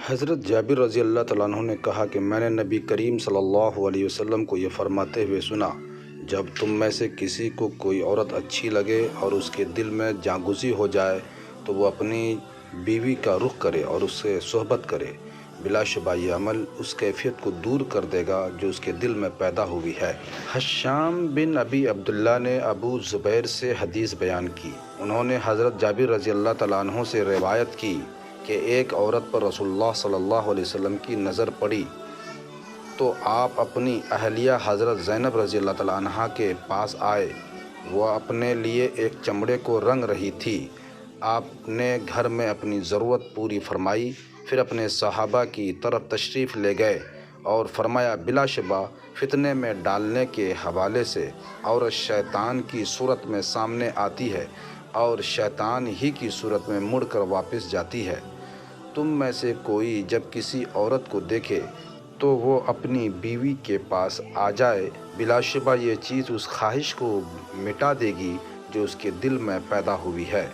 حضرت جابر رضی اللہ تعالیٰ عنہ نے کہا کہ میں نے نبی کریم صلی اللہ علیہ وسلم کو یہ فرماتے ہوئے سنا، جب تم میں سے کسی کو کوئی عورت اچھی لگے اور اس کے دل میں جاگزی ہو جائے تو وہ اپنی بیوی کا رخ کرے اور اس سے صحبت کرے، بلا شبہ یہ عمل اس کیفیت کو دور کر دے گا جو اس کے دل میں پیدا ہوئی ہے۔ حشام بن ابی عبداللہ نے ابو زبیر سے حدیث بیان کی۔ انہوں نے حضرت جابر رضی اللہ تعالیٰ عنہ سے روایت کی کہ ایک عورت پر رسول اللہ صلی اللہ علیہ وسلم کی نظر پڑی تو آپ اپنی اہلیہ حضرت زینب رضی اللہ تعالیٰ عنہ کے پاس آئے۔ وہ اپنے لیے ایک چمڑے کو رنگ رہی تھی۔ آپ نے گھر میں اپنی ضرورت پوری فرمائی، پھر اپنے صحابہ کی طرف تشریف لے گئے اور فرمایا، بلا شبہ فتنے میں ڈالنے کے حوالے سے عورت شیطان کی صورت میں سامنے آتی ہے اور شیطان ہی کی صورت میں مڑ کر واپس جاتی ہے۔ تم میں سے کوئی جب کسی عورت کو دیکھے تو وہ اپنی بیوی کے پاس آ جائے، بلا شبہ یہ چیز اس خواہش کو مٹا دے گی جو اس کے دل میں پیدا ہوئی ہے۔